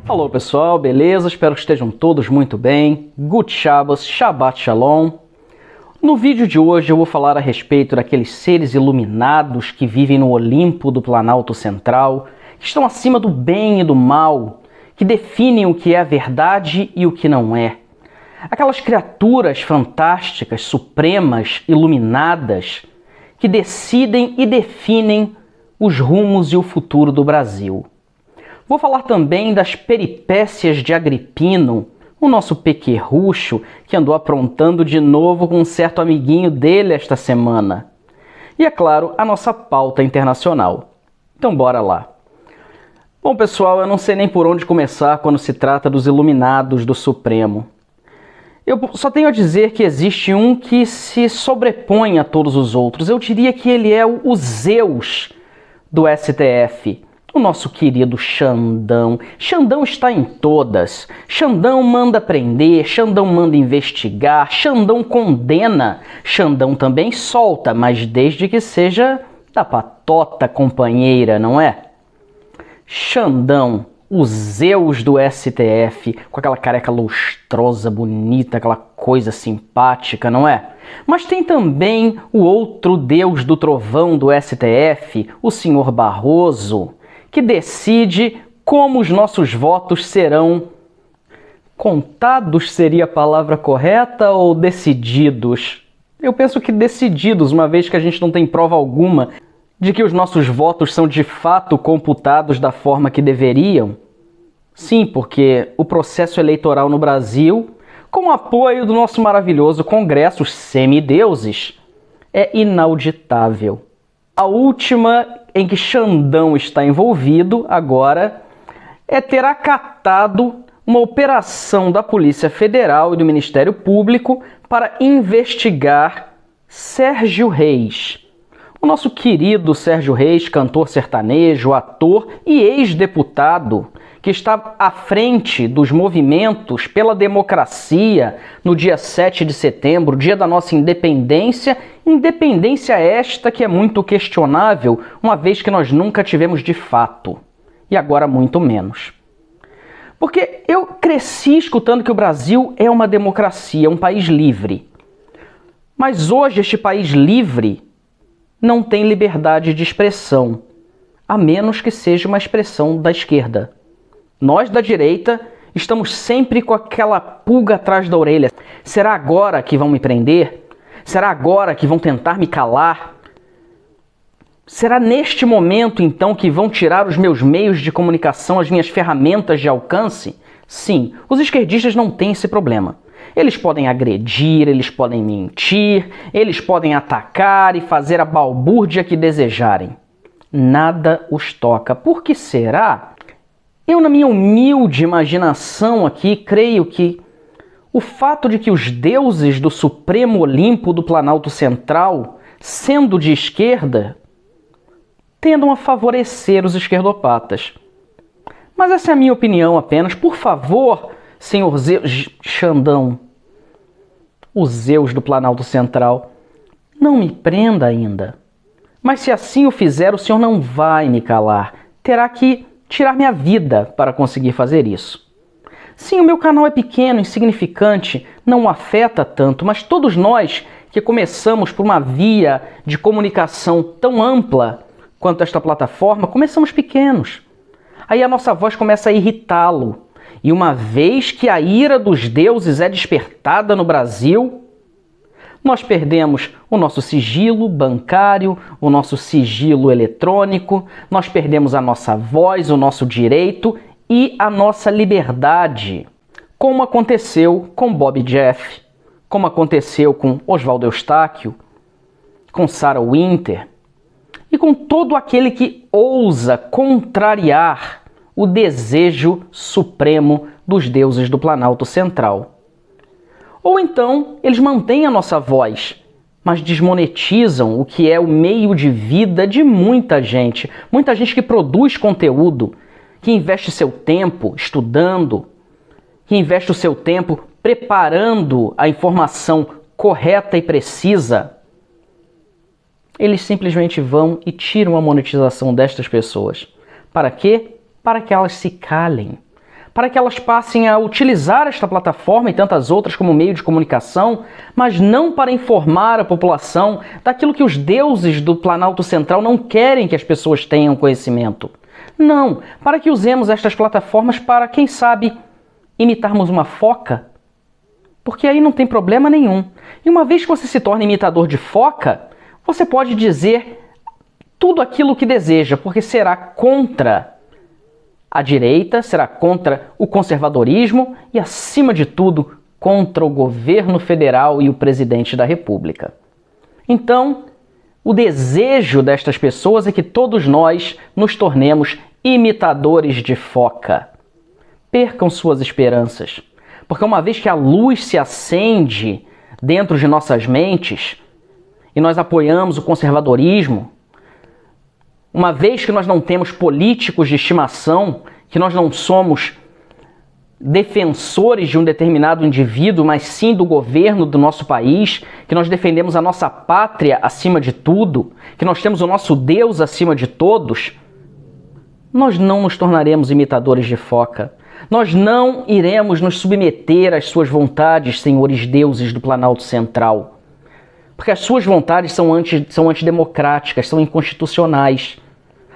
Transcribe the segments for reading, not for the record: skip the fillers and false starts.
Alô pessoal, beleza? Espero que estejam todos muito bem. Gut Shabbos, Shabbat Shalom. No vídeo de hoje eu vou falar a respeito daqueles seres iluminados que vivem no Olimpo do Planalto Central, que estão acima do bem e do mal, que definem o que é a verdade e o que não é. Aquelas criaturas fantásticas, supremas, iluminadas, que decidem e definem os rumos e o futuro do Brasil. Vou falar também das peripécias de Agripino, o nosso pequerrucho que andou aprontando de novo com um certo amiguinho dele esta semana. E, é claro, a nossa pauta internacional. Então bora lá. Bom pessoal, eu não sei nem por onde começar quando se trata dos iluminados do Supremo. Eu só tenho a dizer que existe um que se sobrepõe a todos os outros. Eu diria que ele é o Zeus do STF. O nosso querido Xandão. Xandão está em todas. Xandão manda prender, Xandão manda investigar, Xandão condena, Xandão também solta, mas desde que seja da patota companheira, não é? Xandão, o Zeus do STF, com aquela careca lustrosa, bonita, aquela coisa simpática, não é? Mas tem também o outro deus do trovão do STF, o senhor Barroso, que decide como os nossos votos serão contados, seria a palavra correta, ou decididos? Eu penso que decididos, uma vez que a gente não tem prova alguma de que os nossos votos são de fato computados da forma que deveriam. Sim, porque o processo eleitoral no Brasil, com o apoio do nosso maravilhoso Congresso, os semideuses, é inauditável. A última em que Xandão está envolvido agora é ter acatado uma operação da Polícia Federal e do Ministério Público para investigar Sérgio Reis. O nosso querido Sérgio Reis, cantor sertanejo, ator e ex-deputado, que está à frente dos movimentos pela democracia no dia 7 de setembro, dia da nossa independência, independência esta que é muito questionável, uma vez que nós nunca tivemos de fato, e agora muito menos. Porque eu cresci escutando que o Brasil é uma democracia, um país livre. Mas hoje este país livre não tem liberdade de expressão, a menos que seja uma expressão da esquerda. Nós, da direita, estamos sempre com aquela pulga atrás da orelha. Será agora que vão me prender? Será agora que vão tentar me calar? Será neste momento, então, que vão tirar os meus meios de comunicação, as minhas ferramentas de alcance? Sim, os esquerdistas não têm esse problema. Eles podem agredir, eles podem mentir, eles podem atacar e fazer a balbúrdia que desejarem. Nada os toca. Por que será? Eu, na minha humilde imaginação aqui, creio que o fato de que os deuses do Supremo Olimpo do Planalto Central, sendo de esquerda, tendam a favorecer os esquerdopatas. Mas essa é a minha opinião apenas. Por favor, senhor Xandão, o Zeus do Planalto Central, não me prenda ainda. Mas se assim o fizer, o senhor não vai me calar. Terá que tirar minha vida para conseguir fazer isso. Sim, o meu canal é pequeno, insignificante, não o afeta tanto, mas todos nós que começamos por uma via de comunicação tão ampla quanto esta plataforma, começamos pequenos. Aí a nossa voz começa a irritá-lo. E uma vez que a ira dos deuses é despertada no Brasil, nós perdemos o nosso sigilo bancário, o nosso sigilo eletrônico, nós perdemos a nossa voz, o nosso direito e a nossa liberdade. Como aconteceu com Bob Jeff, como aconteceu com Oswaldo Eustáquio, com Sarah Winter e com todo aquele que ousa contrariar o desejo supremo dos deuses do Planalto Central. Ou então, eles mantêm a nossa voz, mas desmonetizam o que é o meio de vida de muita gente que produz conteúdo, que investe seu tempo estudando, que investe o seu tempo preparando a informação correta e precisa. Eles simplesmente vão e tiram a monetização destas pessoas. Para quê? Para que elas se calem. para que elas passem a utilizar esta plataforma e tantas outras como meio de comunicação, mas não para informar a população daquilo que os deuses do Planalto Central não querem que as pessoas tenham conhecimento. Não, para que usemos estas plataformas para, quem sabe, imitarmos uma foca? Porque aí não tem problema nenhum. E uma vez que você se torna imitador de foca, você pode dizer tudo aquilo que deseja, porque será contra a direita, será contra o conservadorismo e, acima de tudo, contra o governo federal e o presidente da República. Então, o desejo destas pessoas é que todos nós nos tornemos imitadores de foca. Percam suas esperanças, porque uma vez que a luz se acende dentro de nossas mentes e nós apoiamos o conservadorismo, uma vez que nós não temos políticos de estimação, que nós não somos defensores de um determinado indivíduo, mas sim do governo do nosso país, que nós defendemos a nossa pátria acima de tudo, que nós temos o nosso Deus acima de todos, nós não nos tornaremos imitadores de foca. Nós não iremos nos submeter às suas vontades, senhores deuses do Planalto Central. Porque as suas vontades são antidemocráticas, são inconstitucionais.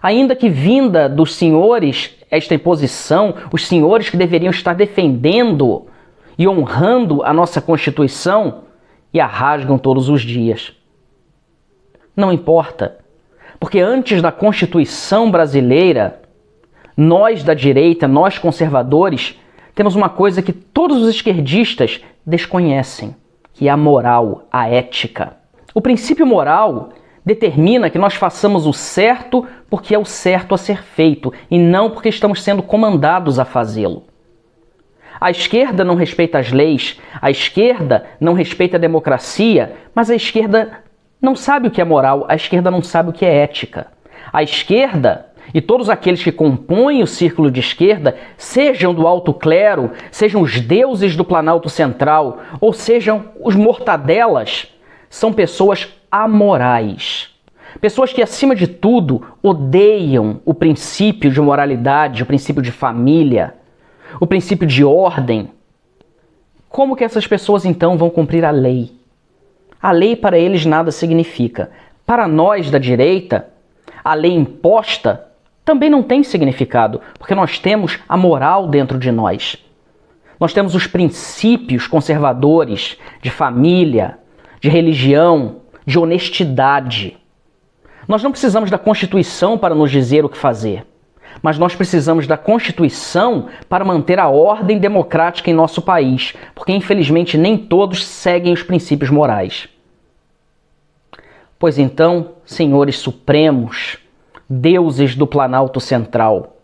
Ainda que vinda dos senhores esta imposição, os senhores que deveriam estar defendendo e honrando a nossa Constituição, e a rasgam todos os dias. Não importa, porque antes da Constituição brasileira, nós da direita, nós conservadores, temos uma coisa que todos os esquerdistas desconhecem, que é a moral, a ética. O princípio moral determina que nós façamos o certo porque é o certo a ser feito e não porque estamos sendo comandados a fazê-lo. A esquerda não respeita as leis, a esquerda não respeita a democracia, mas a esquerda não sabe o que é moral, a esquerda não sabe o que é ética. A esquerda e todos aqueles que compõem o círculo de esquerda, sejam do alto clero, sejam os deuses do Planalto Central, ou sejam os mortadelas, são pessoas amorais. Pessoas que, acima de tudo, odeiam o princípio de moralidade, o princípio de família, o princípio de ordem. Como que essas pessoas, então, vão cumprir a lei? A lei para eles nada significa. Para nós da direita, a lei imposta também não tem significado, porque nós temos a moral dentro de nós. Nós temos os princípios conservadores de família, de religião, de honestidade. Nós não precisamos da Constituição para nos dizer o que fazer, mas nós precisamos da Constituição para manter a ordem democrática em nosso país, porque infelizmente nem todos seguem os princípios morais. Pois então, senhores supremos, deuses do Planalto Central,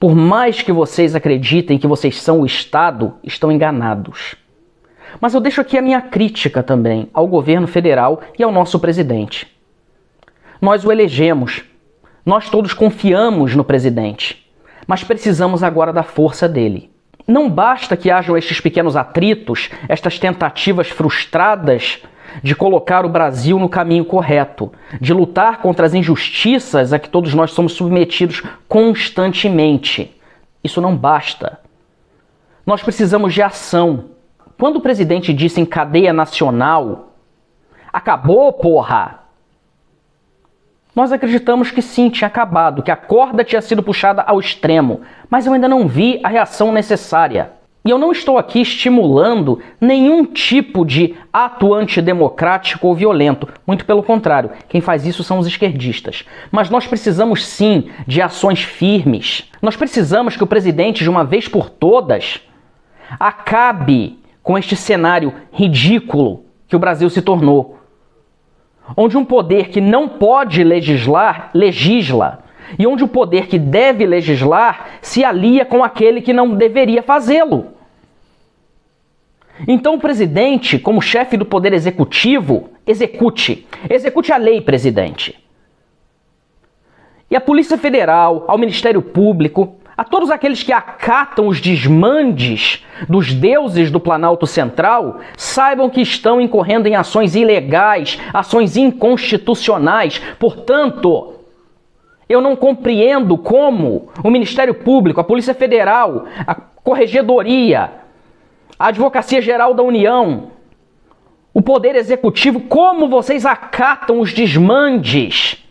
por mais que vocês acreditem que vocês são o Estado, estão enganados. Mas eu deixo aqui a minha crítica também ao governo federal e ao nosso presidente. Nós o elegemos, nós todos confiamos no presidente, mas precisamos agora da força dele. Não basta que hajam estes pequenos atritos, estas tentativas frustradas de colocar o Brasil no caminho correto, de lutar contra as injustiças a que todos nós somos submetidos constantemente. Isso não basta. Nós precisamos de ação. Quando o presidente disse em cadeia nacional, acabou, porra! Nós acreditamos que sim, tinha acabado, que a corda tinha sido puxada ao extremo, mas eu ainda não vi a reação necessária. E eu não estou aqui estimulando nenhum tipo de ato antidemocrático ou violento. Muito pelo contrário, quem faz isso são os esquerdistas. Mas nós precisamos sim de ações firmes. Nós precisamos que o presidente, de uma vez por todas, acabe com este cenário ridículo que o Brasil se tornou. Onde um poder que não pode legislar, legisla. E onde o poder que deve legislar se alia com aquele que não deveria fazê-lo. Então o presidente, como chefe do poder executivo, execute a lei, presidente. E a Polícia Federal, ao Ministério Público, a todos aqueles que acatam os desmandes dos deuses do Planalto Central, saibam que estão incorrendo em ações ilegais, ações inconstitucionais. Portanto, Eu não compreendo como o Ministério Público, a Polícia Federal, a Corregedoria, a Advocacia Geral da União, o Poder Executivo, como vocês acatam os desmandes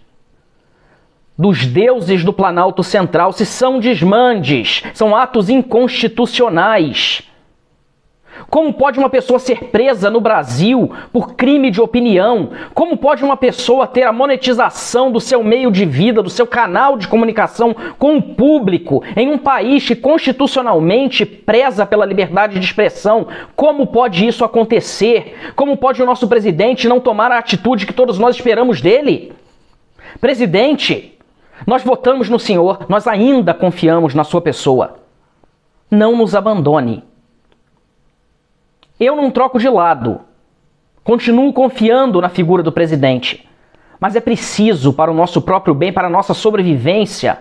dos deuses do Planalto Central, se são desmandes, são atos inconstitucionais. Como pode uma pessoa ser presa no Brasil por crime de opinião? Como pode uma pessoa ter a monetização do seu meio de vida, do seu canal de comunicação com o público, em um país que constitucionalmente preza pela liberdade de expressão? Como pode isso acontecer? Como pode o nosso presidente não tomar a atitude que todos nós esperamos dele? Presidente, nós votamos no senhor, nós ainda confiamos na sua pessoa. Não nos abandone. Eu não troco de lado. Continuo confiando na figura do presidente. Mas é preciso, para o nosso próprio bem, para a nossa sobrevivência,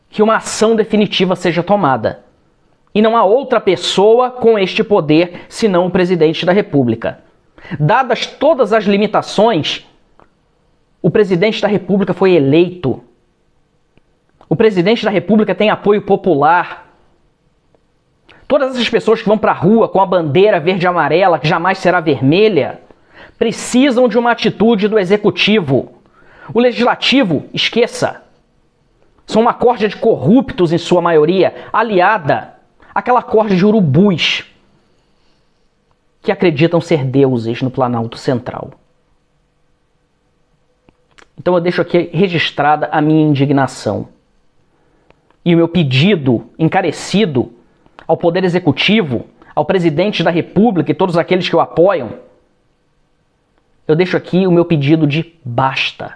que uma ação definitiva seja tomada. E não há outra pessoa com este poder senão o presidente da República. Dadas todas as limitações, o presidente da República foi eleito. O presidente da República tem apoio popular. Todas essas pessoas que vão para a rua com a bandeira verde e amarela, que jamais será vermelha, precisam de uma atitude do Executivo. O Legislativo, esqueça. São uma corja de corruptos em sua maioria, aliada àquela corja de urubus que acreditam ser deuses no Planalto Central. Então eu deixo aqui registrada a minha indignação e o meu pedido encarecido ao Poder Executivo, ao Presidente da República e todos aqueles que o apoiam. Eu deixo aqui o meu pedido de basta.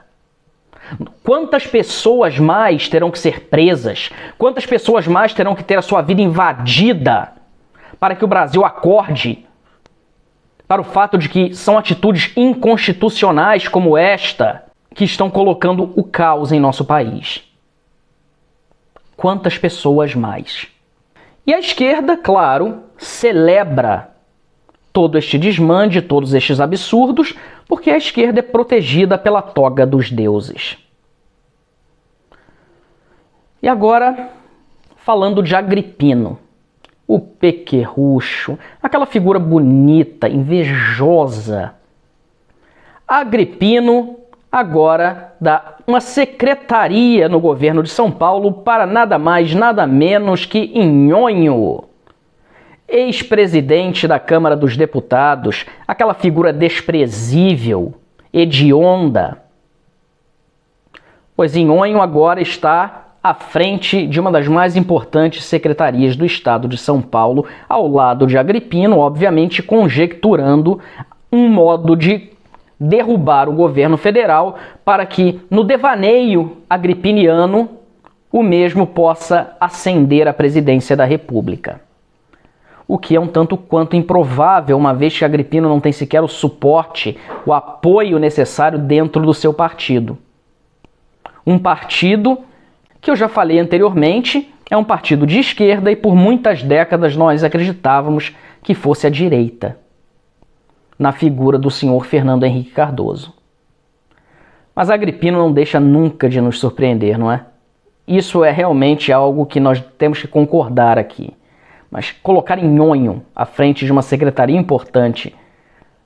Quantas pessoas mais terão que ser presas? Quantas pessoas mais terão que ter a sua vida invadida para que o Brasil acorde para o fato de que são atitudes inconstitucionais como esta que estão colocando o caos em nosso país? Quantas pessoas mais? E a esquerda, claro, celebra todo este desmande, todos estes absurdos, porque a esquerda é protegida pela toga dos deuses. E agora, falando de Agripino, o pequerrucho, aquela figura bonita, invejosa. Agripino agora dá uma secretaria no governo de São Paulo para nada mais, nada menos que Nhonho, ex-presidente da Câmara dos Deputados, aquela figura desprezível, hedionda. Pois Nhonho agora está à frente de uma das mais importantes secretarias do estado de São Paulo, ao lado de Agripino, obviamente conjecturando um modo de derrubar o governo federal para que, no devaneio agripiniano, o mesmo possa ascender à presidência da República. O que é um tanto quanto improvável, uma vez que Agripino não tem sequer o suporte, o apoio necessário dentro do seu partido. Um partido que eu já falei anteriormente, é um partido de esquerda e por muitas décadas nós acreditávamos que fosse a direita, na figura do senhor Fernando Henrique Cardoso. Mas Agripino não deixa nunca de nos surpreender, não é? Isso é realmente algo que nós temos que concordar aqui. Mas colocar Nhonho à frente de uma secretaria importante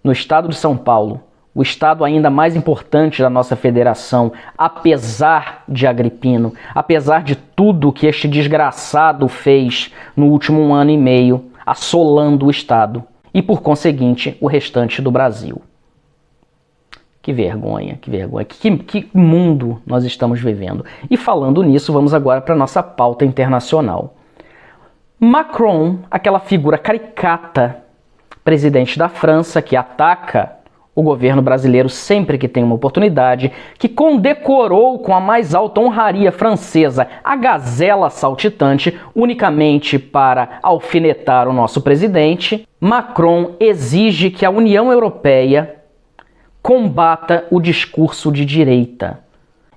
no estado de São Paulo, o estado ainda mais importante da nossa federação, apesar de Agripino, apesar de tudo que este desgraçado fez no último ano e meio, assolando o estado e, por conseguinte, o restante do Brasil. Que vergonha, que vergonha. Que mundo nós estamos vivendo. E falando nisso, vamos agora para a nossa pauta internacional. Macron, aquela figura caricata, presidente da França, que ataca o governo brasileiro sempre que tem uma oportunidade, que condecorou com a mais alta honraria francesa a gazela saltitante unicamente para alfinetar o nosso presidente, Macron exige que a União Europeia combata o discurso de direita.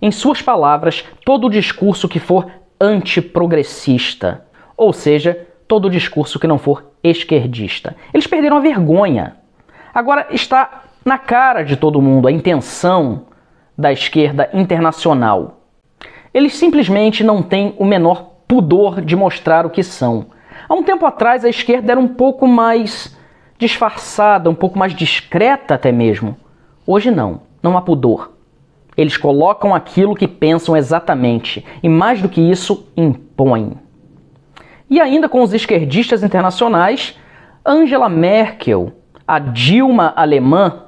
Em suas palavras, todo discurso que for antiprogressista, ou seja, todo discurso que não for esquerdista. Eles perderam a vergonha. Agora está na cara de todo mundo a intenção da esquerda internacional. Eles simplesmente não têm o menor pudor de mostrar o que são. Há um tempo atrás, a esquerda era um pouco mais disfarçada, um pouco mais discreta até mesmo. Hoje não há pudor. Eles colocam aquilo que pensam exatamente e, mais do que isso, impõem. E ainda com os esquerdistas internacionais, Angela Merkel, a Dilma alemã,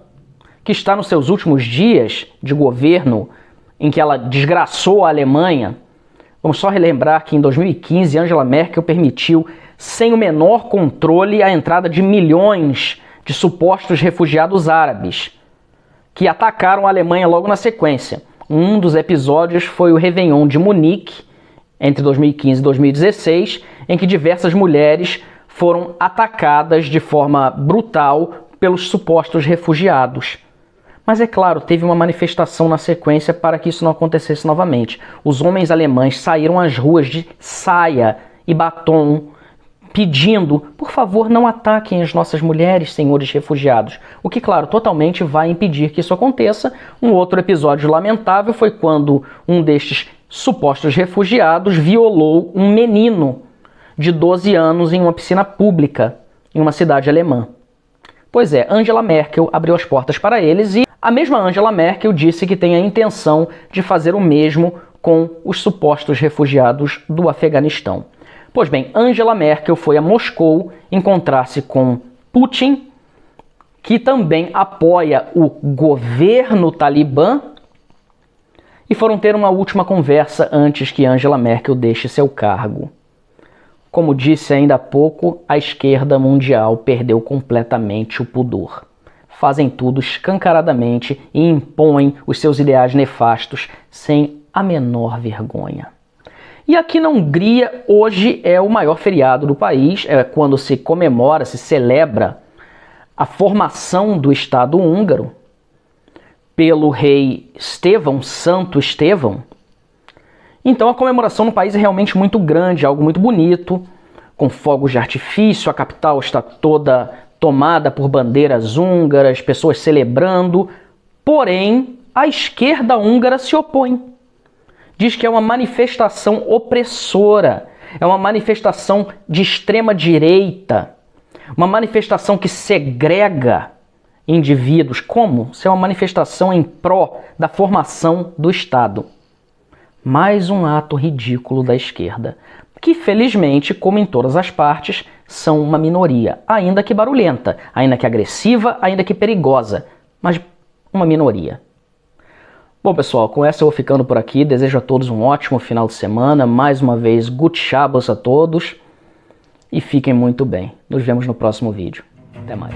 que está nos seus últimos dias de governo, em que ela desgraçou a Alemanha. Vamos só relembrar que em 2015 Angela Merkel permitiu, sem o menor controle, a entrada de milhões de supostos refugiados árabes, que atacaram a Alemanha logo na sequência. Um dos episódios foi o Réveillon de Munique, entre 2015 e 2016, em que diversas mulheres foram atacadas de forma brutal pelos supostos refugiados. Mas é claro, teve uma manifestação na sequência para que isso não acontecesse novamente. Os homens alemães saíram às ruas de saia e batom, pedindo, por favor, não ataquem as nossas mulheres, senhores refugiados. O que, claro, totalmente vai impedir que isso aconteça. Um outro episódio lamentável foi quando um destes supostos refugiados violou um menino de 12 anos em uma piscina pública, em uma cidade alemã. Pois é, Angela Merkel abriu as portas para eles e a mesma Angela Merkel disse que tem a intenção de fazer o mesmo com os supostos refugiados do Afeganistão. Pois bem, Angela Merkel foi a Moscou encontrar-se com Putin, que também apoia o governo talibã, e foram ter uma última conversa antes que Angela Merkel deixe seu cargo. Como disse ainda há pouco, a esquerda mundial perdeu completamente o pudor. Fazem tudo escancaradamente e impõem os seus ideais nefastos sem a menor vergonha. E aqui na Hungria, hoje é o maior feriado do país, é quando se comemora, se celebra a formação do Estado húngaro pelo rei Estevão, Santo Estevão. Então a comemoração no país é realmente muito grande, algo muito bonito, com fogos de artifício, a capital está toda tomada por bandeiras húngaras, pessoas celebrando, porém a esquerda húngara se opõe. Diz que é uma manifestação opressora, é uma manifestação de extrema direita, uma manifestação que segrega indivíduos. Como? Se é uma manifestação em pró da formação do Estado. Mais um ato ridículo da esquerda, que felizmente, como em todas as partes, são uma minoria, ainda que barulhenta, ainda que agressiva, ainda que perigosa, mas uma minoria. Bom, pessoal, com essa eu vou ficando por aqui. Desejo a todos um ótimo final de semana. Mais uma vez, Gut Shabbos a todos e fiquem muito bem. Nos vemos no próximo vídeo. Até mais.